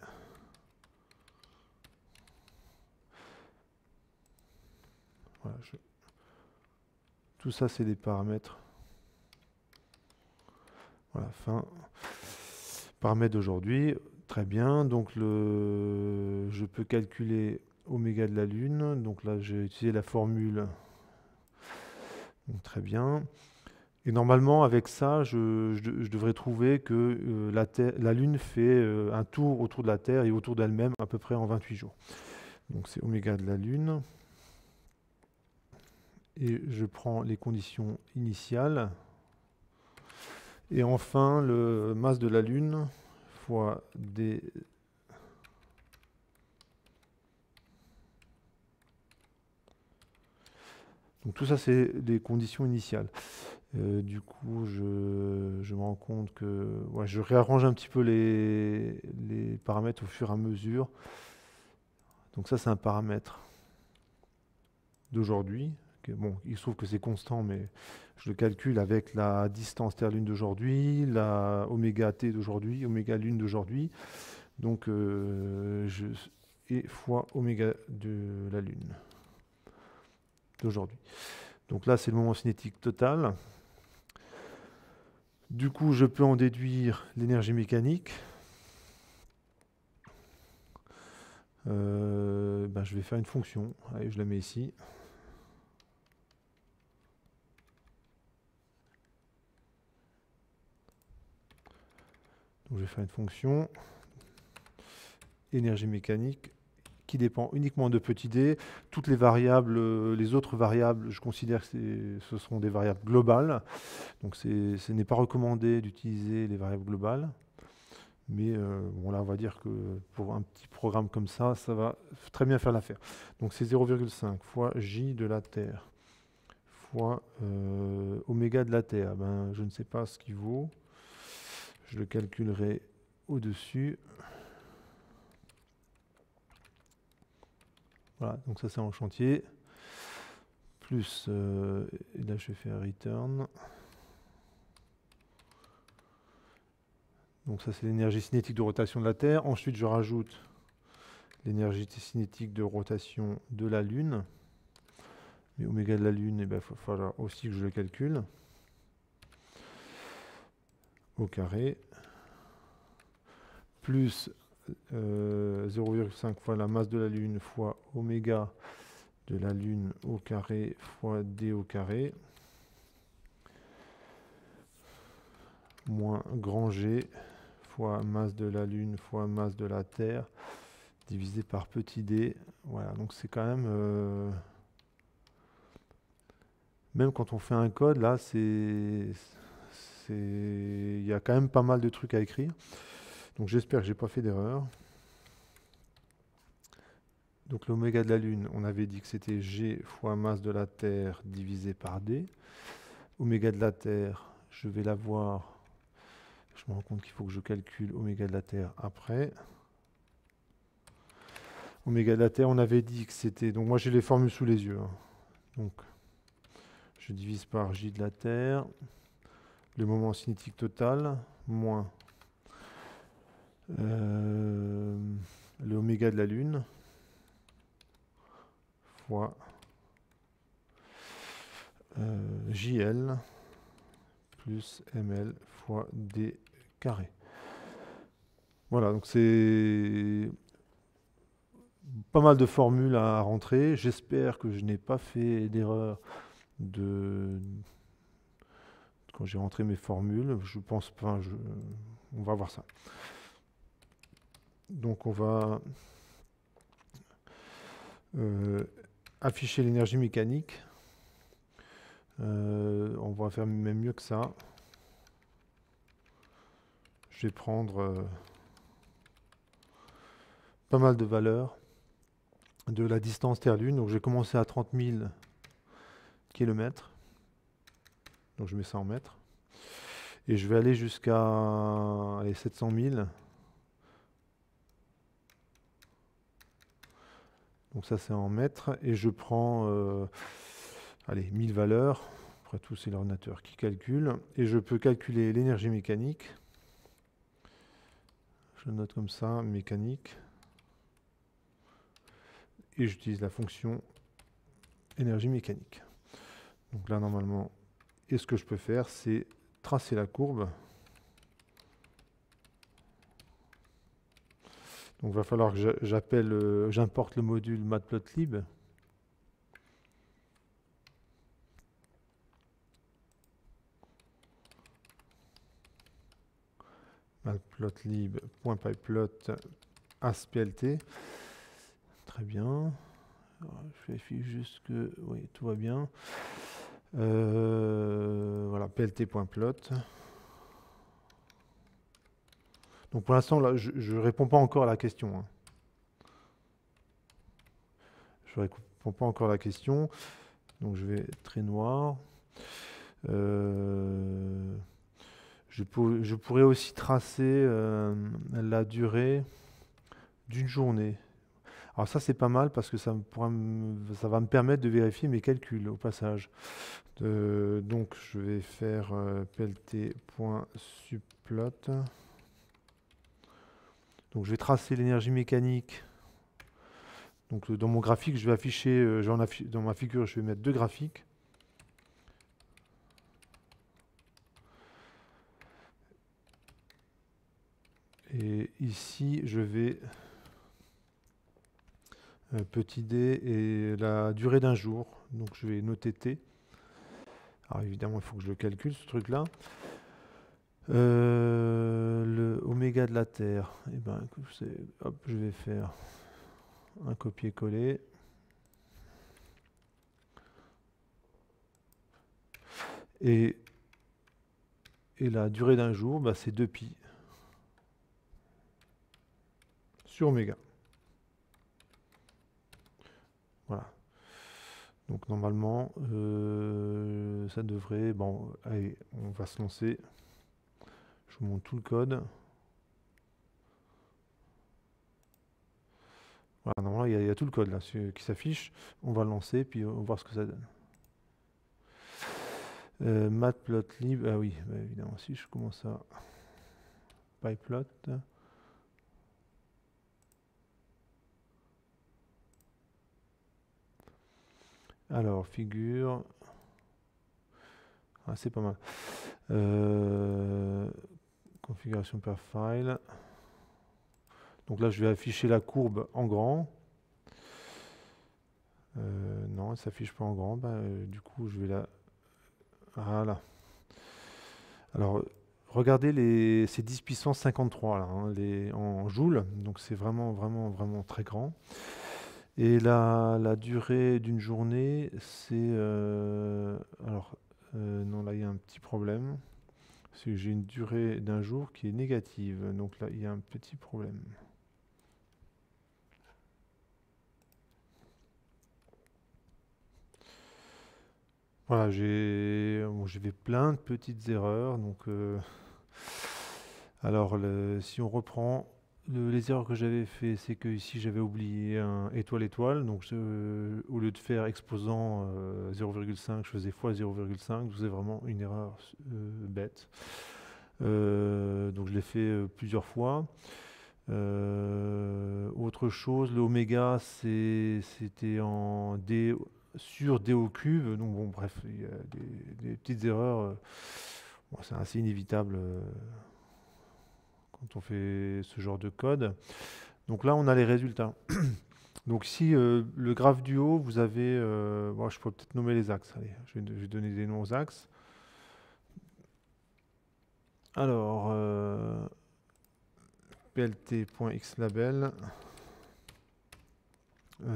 A: Voilà, tout ça, c'est des paramètres. Voilà, fin. Paramètres d'aujourd'hui. Très bien. Donc, je peux calculer oméga de la Lune. Donc là, j'ai utilisé la formule. Donc, très bien. Et normalement, avec ça, je devrais trouver que la Lune fait un tour autour de la Terre et autour d'elle-même à peu près en 28 jours. Donc c'est oméga de la Lune. Et je prends les conditions initiales. Et enfin, le masse de la Lune fois d. Donc tout ça, c'est les conditions initiales. Du coup, je me rends compte que ouais, je réarrange un petit peu les paramètres au fur et à mesure. Donc ça, c'est un paramètre d'aujourd'hui. Bon, il se trouve que c'est constant, mais je le calcule avec la distance Terre-Lune d'aujourd'hui, la oméga T d'aujourd'hui, oméga Lune d'aujourd'hui. Donc, et fois oméga de la Lune d'aujourd'hui. Donc là, c'est le moment cinétique total. Du coup, je peux en déduire l'énergie mécanique. Je vais faire une fonction. Allez, je la mets ici. Donc, je vais faire une fonction énergie mécanique qui dépend uniquement de petit d. Toutes les variables, les autres variables, je considère que ce sont des variables globales. Donc ce n'est pas recommandé d'utiliser les variables globales. Mais bon, là, on va dire que pour un petit programme comme ça va très bien faire l'affaire. Donc c'est 0,5 fois J de la Terre fois oméga de la Terre. Ben, je ne sais pas ce qu'il vaut. Je le calculerai au-dessus. Voilà, donc ça c'est en chantier. Plus, et là je vais faire return. Donc ça c'est l'énergie cinétique de rotation de la Terre. Ensuite je rajoute l'énergie cinétique de rotation de la Lune. Mais oméga de la Lune, il va falloir aussi que je le calcule. Au carré. Plus 0,5 fois la masse de la Lune fois oméga de la Lune au carré fois d au carré. Moins grand G fois masse de la Lune fois masse de la Terre divisé par petit d. Voilà, donc c'est quand même... même quand on fait un code, là, il y a quand même pas mal de trucs à écrire. Donc j'espère que j'ai pas fait d'erreur. Donc l'oméga de la Lune, on avait dit que c'était G fois masse de la Terre divisé par d. Oméga de la Terre, je vais l'avoir. Je me rends compte qu'il faut que je calcule oméga de la Terre après. Oméga de la Terre, on avait dit que c'était... Donc moi j'ai les formules sous les yeux. Hein. Donc je divise par J de la Terre. Le moment cinétique total, moins le oméga de la Lune, fois JL plus ML fois D carré. Voilà, donc c'est pas mal de formules à rentrer. J'espère que je n'ai pas fait d'erreur quand j'ai rentré mes formules. Je pense pas, on va voir ça. Donc on va afficher l'énergie mécanique. On va faire même mieux que ça. Je vais prendre pas mal de valeurs de la distance Terre-Lune. Donc je vais commencer à 30 000 km. Donc je mets ça en mètres. Et je vais aller jusqu'à 700 000. Donc ça c'est en mètres. Et je prends 1000 valeurs. Après tout, c'est l'ordinateur qui calcule. Et je peux calculer l'énergie mécanique. Je note comme ça, mécanique. Et j'utilise la fonction énergie mécanique. Donc là, normalement, et ce que je peux faire, c'est tracer la courbe. Donc il va falloir que j'importe le module matplotlib. Matplotlib.pyplot asplt. Très bien. Alors, je vérifie juste que oui, tout va bien. Voilà, plt.plot. Donc pour l'instant, là, je ne réponds pas encore à la question. Hein. Je ne réponds pas encore à la question. Donc je vais trait noir. Je pourrais aussi tracer la durée d'une journée. Alors ça c'est pas mal parce que ça va me permettre de vérifier mes calculs au passage. Donc je vais faire plt.subplot. Donc je vais tracer l'énergie mécanique. Donc dans mon graphique, je vais afficher, dans ma figure, je vais mettre 2 graphiques. Et ici, je vais petit d et la durée d'un jour. Donc je vais noter t. Alors évidemment, il faut que je le calcule, ce truc-là. Le oméga de la Terre. Eh ben, hop, je vais faire un copier-coller. Et la durée d'un jour, bah, c'est 2pi sur oméga. Voilà. Donc normalement, ça devrait... Bon, allez, on va se lancer. Je vous montre tout le code. Voilà, normalement, il y a tout le code là qui s'affiche. On va le lancer, puis on va voir ce que ça donne. Matplotlib, ah oui, bah évidemment, si je commence à pyplot. Alors, figure. Ah, c'est pas mal. Configuration per file. Donc là, je vais afficher la courbe en grand. Non, elle ne s'affiche pas en grand. Du coup, je vais la... Voilà. Alors, regardez c'est 10 puissance 53 là, hein, en joules. Donc c'est vraiment, vraiment, vraiment très grand. Et la durée d'une journée, c'est... alors, non, là, il y a un petit problème. Parce que j'ai une durée d'un jour qui est négative. Donc là, il y a un petit problème. Voilà, j'avais plein de petites erreurs. Donc, alors, si on reprend, les erreurs que j'avais fait, c'est que ici j'avais oublié un étoile. Donc, au lieu de faire exposant 0,5, je faisais x 0,5. C'est vraiment une erreur bête. Donc, je l'ai fait plusieurs fois. Autre chose, le oméga, c'était en D sur D au cube. Donc bon, bref, il y a des petites erreurs. Bon, c'est assez inévitable quand on fait ce genre de code. Donc là, on a les résultats. Donc si le graphe du haut, vous avez... bon, je pourrais peut-être nommer les axes. Allez, je vais donner des noms aux axes. Alors, plt.xlabel.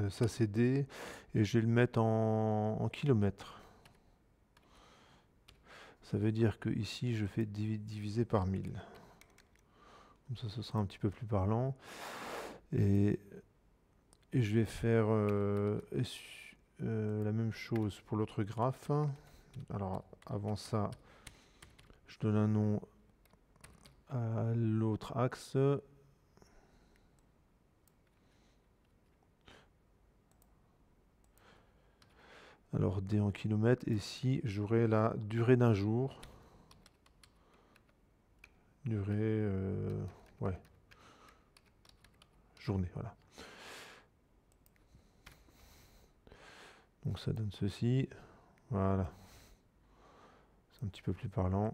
A: Ça c'est D, et je vais le mettre en kilomètres. Ça veut dire que ici je fais diviser par 1000. Comme ça, ce sera un petit peu plus parlant. Et je vais faire la même chose pour l'autre graphe. Alors avant ça, je donne un nom à l'autre axe. Alors D en kilomètres, et si j'aurais la durée d'un jour, durée, ouais, journée, voilà. Donc ça donne ceci, voilà, c'est un petit peu plus parlant.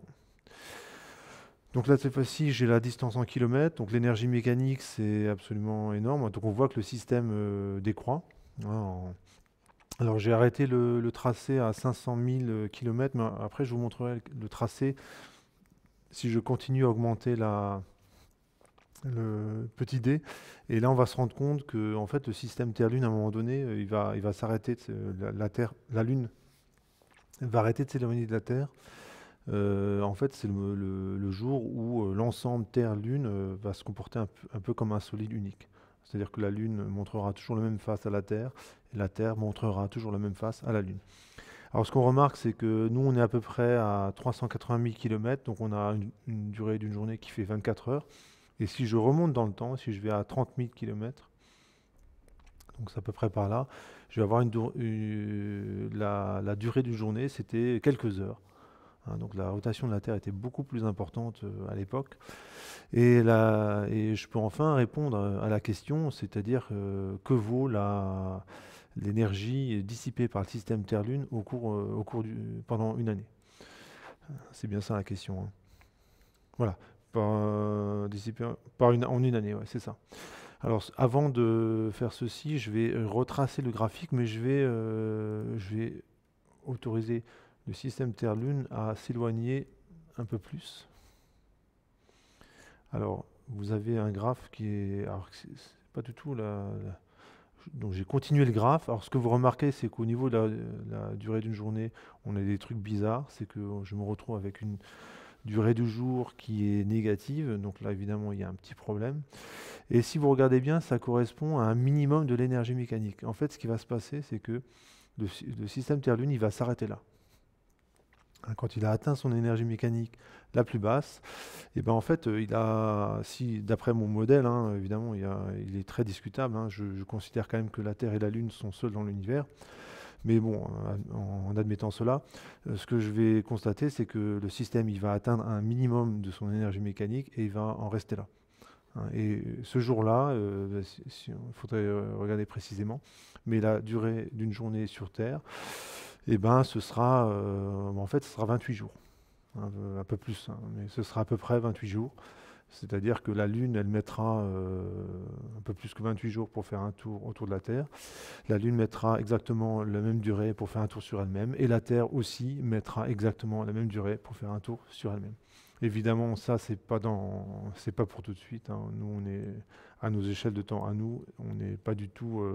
A: Donc là, cette fois-ci, j'ai la distance en kilomètres. Donc l'énergie mécanique, c'est absolument énorme. Donc on voit que le système décroît, hein, Alors j'ai arrêté le tracé à 500 000 km, mais après je vous montrerai le tracé. Si je continue à augmenter le petit dé, et là on va se rendre compte que en fait, le système Terre-Lune, à un moment donné, il va s'arrêter, la Terre, la Lune va arrêter de s'éloigner de la Terre. En fait, c'est le jour où l'ensemble Terre-Lune va se comporter un peu comme un solide unique. C'est-à-dire que la Lune montrera toujours la même face à la Terre, et la Terre montrera toujours la même face à la Lune. Alors ce qu'on remarque, c'est que nous, on est à peu près à 380 000 km, donc on a une durée d'une journée qui fait 24 heures. Et si je remonte dans le temps, si je vais à 30 000 km, donc c'est à peu près par là, je vais avoir la durée d'une journée, c'était quelques heures. Hein. Donc la rotation de la Terre était beaucoup plus importante à l'époque. Et je peux enfin répondre à la question, c'est-à-dire que vaut l'énergie dissipée par le système Terre-Lune pendant une année. C'est bien ça la question, hein. Voilà, dissipée en une année, ouais, c'est ça. Alors avant de faire ceci, je vais retracer le graphique, mais je vais autoriser le système Terre-Lune à s'éloigner un peu plus. Alors, vous avez un graphe qui est... Alors, c'est pas du tout Donc, j'ai continué le graphe. Alors, ce que vous remarquez, c'est qu'au niveau de la durée d'une journée, on a des trucs bizarres. C'est que je me retrouve avec une durée du jour qui est négative. Donc là, évidemment, il y a un petit problème. Et si vous regardez bien, ça correspond à un minimum de l'énergie mécanique. En fait, ce qui va se passer, c'est que le système Terre-Lune, il va s'arrêter là. Hein, quand il a atteint son énergie mécanique la plus basse, et ben en fait, si d'après mon modèle, hein, évidemment, il est très discutable, hein, je considère quand même que la Terre et la Lune sont seuls dans l'univers. Mais bon, en admettant cela, ce que je vais constater, c'est que le système, il va atteindre un minimum de son énergie mécanique et il va en rester là. Hein. Et ce jour-là, il faudrait regarder précisément, mais la durée d'une journée sur Terre, eh ben, ce sera 28 jours, un peu plus, hein, mais ce sera à peu près 28 jours. C'est-à-dire que la Lune, elle mettra un peu plus que 28 jours pour faire un tour autour de la Terre. La Lune mettra exactement la même durée pour faire un tour sur elle-même. Et la Terre aussi mettra exactement la même durée pour faire un tour sur elle-même. Évidemment, ça, c'est pas pour tout de suite, hein. Nous, on est à nos échelles de temps, à nous, on n'est pas du tout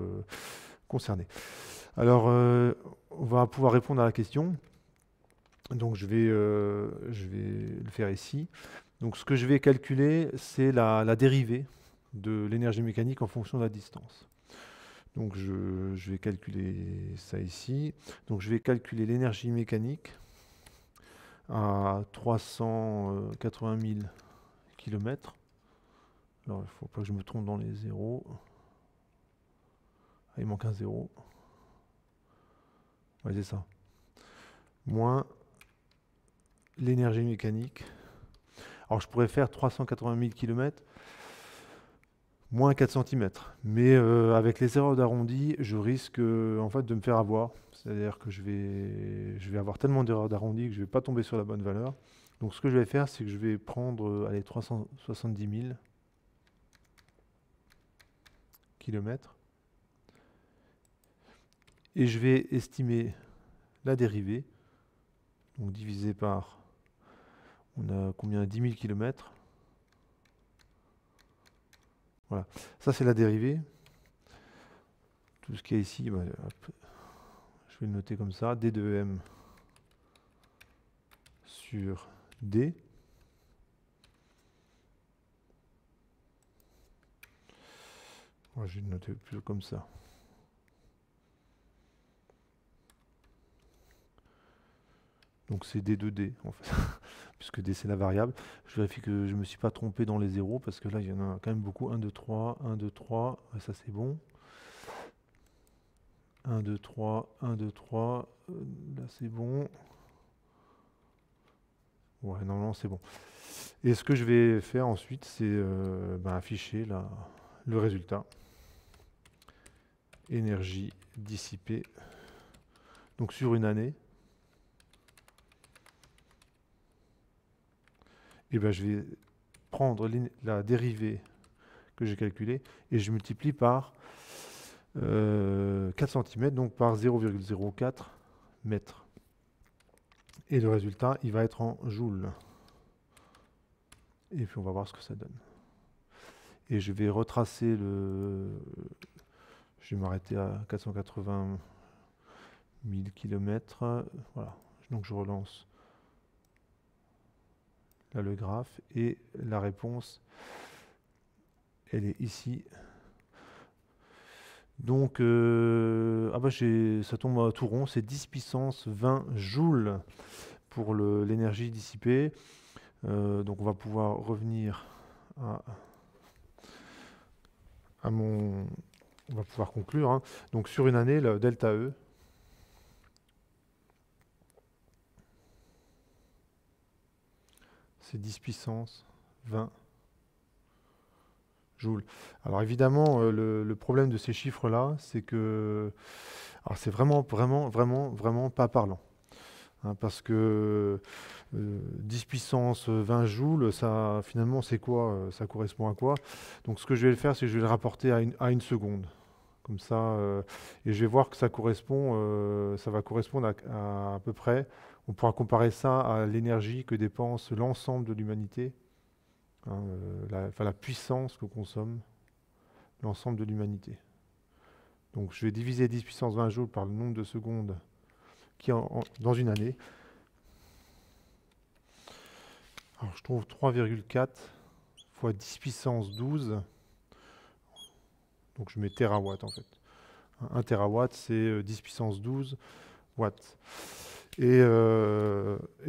A: concernés. Alors, on va pouvoir répondre à la question. Donc, je vais le faire ici. Donc, ce que je vais calculer, c'est la dérivée de l'énergie mécanique en fonction de la distance. Donc, je vais calculer ça ici. Donc, je vais calculer l'énergie mécanique à 380 000 km. Alors, il ne faut pas que je me trompe dans les zéros. Ah, il manque un zéro. Ouais, c'est ça. Moins l'énergie mécanique. Alors, je pourrais faire 380 000 km moins 4 cm. Mais avec les erreurs d'arrondi, je risque en fait de me faire avoir. C'est-à-dire que je vais avoir tellement d'erreurs d'arrondi que je ne vais pas tomber sur la bonne valeur. Donc ce que je vais faire, c'est que je vais prendre 370 000 km et je vais estimer la dérivée. Donc divisé par, on a combien? 10 000 km. Voilà, ça c'est la dérivée. Tout ce qu'il y a ici, bah, je vais le noter comme ça, d de m sur d. Moi, je vais le noter plus comme ça. Donc c'est d2d en fait, puisque d c'est la variable. Je vérifie que je ne me suis pas trompé dans les zéros, parce que là il y en a quand même beaucoup. 1, 2, 3, 1, 2, 3, ça c'est bon. 1, 2, 3, 1, 2, 3. Là, c'est bon. Ouais, normalement, c'est bon. Et ce que je vais faire ensuite, c'est afficher le résultat. Énergie dissipée. Donc sur une année. Et ben, je vais prendre la dérivée que j'ai calculée et je multiplie par 4 cm, donc par 0,04 mètres. Et le résultat, il va être en joules. Et puis on va voir ce que ça donne. Et je vais retracer je vais m'arrêter à 480 000 km. Voilà. Donc je relance là le graphe et la réponse, elle est ici. Donc, ça tombe à tout rond, c'est 10 puissance 20 joules pour l'énergie dissipée. Donc on va pouvoir revenir on va pouvoir conclure, hein. Donc sur une année, le delta E, c'est 10 puissance 20 joules. Alors évidemment, le problème de ces chiffres-là, c'est que c'est vraiment pas parlant. Hein, parce que 10 puissance 20 joules, ça, finalement, c'est quoi? Ça correspond à quoi? Donc ce que je vais faire, c'est que je vais le rapporter à une seconde. Comme ça, et je vais voir que ça correspond, ça va correspondre à peu près. On pourra comparer ça à l'énergie que dépense l'ensemble de l'humanité, hein, la puissance que consomme l'ensemble de l'humanité. Donc je vais diviser 10 puissance 20 joules par le nombre de secondes dans une année. Alors je trouve 3,4 fois 10 puissance 12. Donc je mets térawatts en fait. 1 térawatt, c'est 10 puissance 12 watts. Et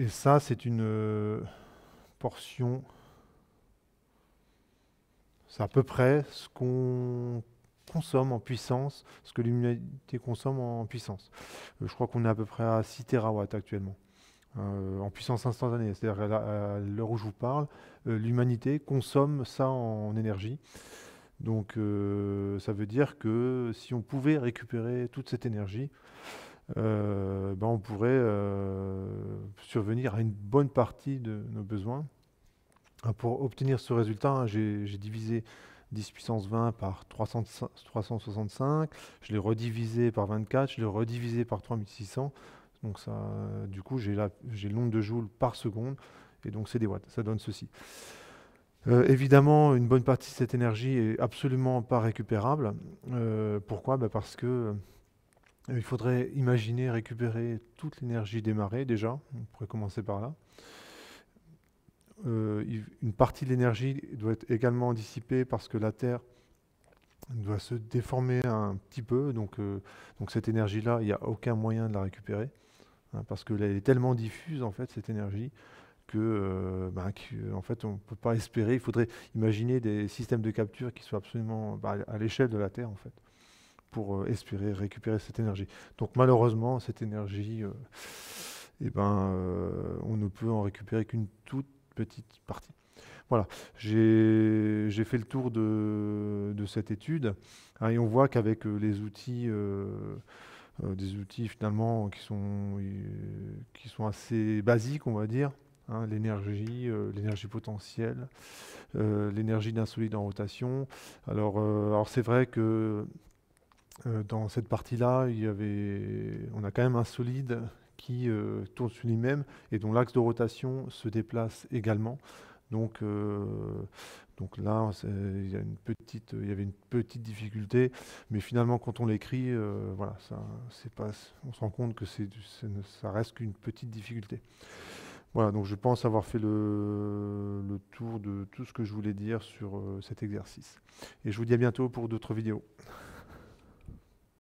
A: ça, c'est une portion. C'est à peu près ce qu'on consomme en puissance, ce que l'humanité consomme en puissance. Je crois qu'on est à peu près à 6 térawatts actuellement, en puissance instantanée. C'est-à-dire à l'heure où je vous parle, l'humanité consomme ça en énergie. Donc ça veut dire que si on pouvait récupérer toute cette énergie, on pourrait survenir à une bonne partie de nos besoins. Pour obtenir ce résultat, hein, j'ai divisé 10 puissance 20 par 365, je l'ai redivisé par 24, je l'ai redivisé par 3600. Donc ça, du coup, j'ai le nombre de joules par seconde, et donc c'est des watts. Ça donne ceci. Évidemment, une bonne partie de cette énergie est absolument pas récupérable. Pourquoi? Parce que il faudrait imaginer récupérer toute l'énergie des marées déjà. On pourrait commencer par là. Une partie de l'énergie doit être également dissipée parce que la Terre doit se déformer un petit peu. Donc cette énergie-là, il n'y a aucun moyen de la récupérer, hein, parce qu'elle est tellement diffuse, en fait, cette énergie, en fait, on ne peut pas espérer. Il faudrait imaginer des systèmes de capture qui soient absolument à l'échelle de la Terre, en fait, pour espérer récupérer cette énergie. Donc malheureusement, cette énergie, on ne peut en récupérer qu'une toute petite partie. Voilà, j'ai fait le tour de cette étude, hein, et on voit qu'avec les outils, des outils finalement qui sont assez basiques, on va dire, hein, l'énergie potentielle, l'énergie d'un solide en rotation. Alors c'est vrai que dans cette partie-là, on a quand même un solide qui tourne sur lui-même et dont l'axe de rotation se déplace également. Donc là, il y avait une petite difficulté, mais finalement, quand on l'écrit, voilà, on se rend compte que ça reste qu'une petite difficulté. Voilà, donc je pense avoir fait le tour de tout ce que je voulais dire sur cet exercice. Et je vous dis à bientôt pour d'autres vidéos.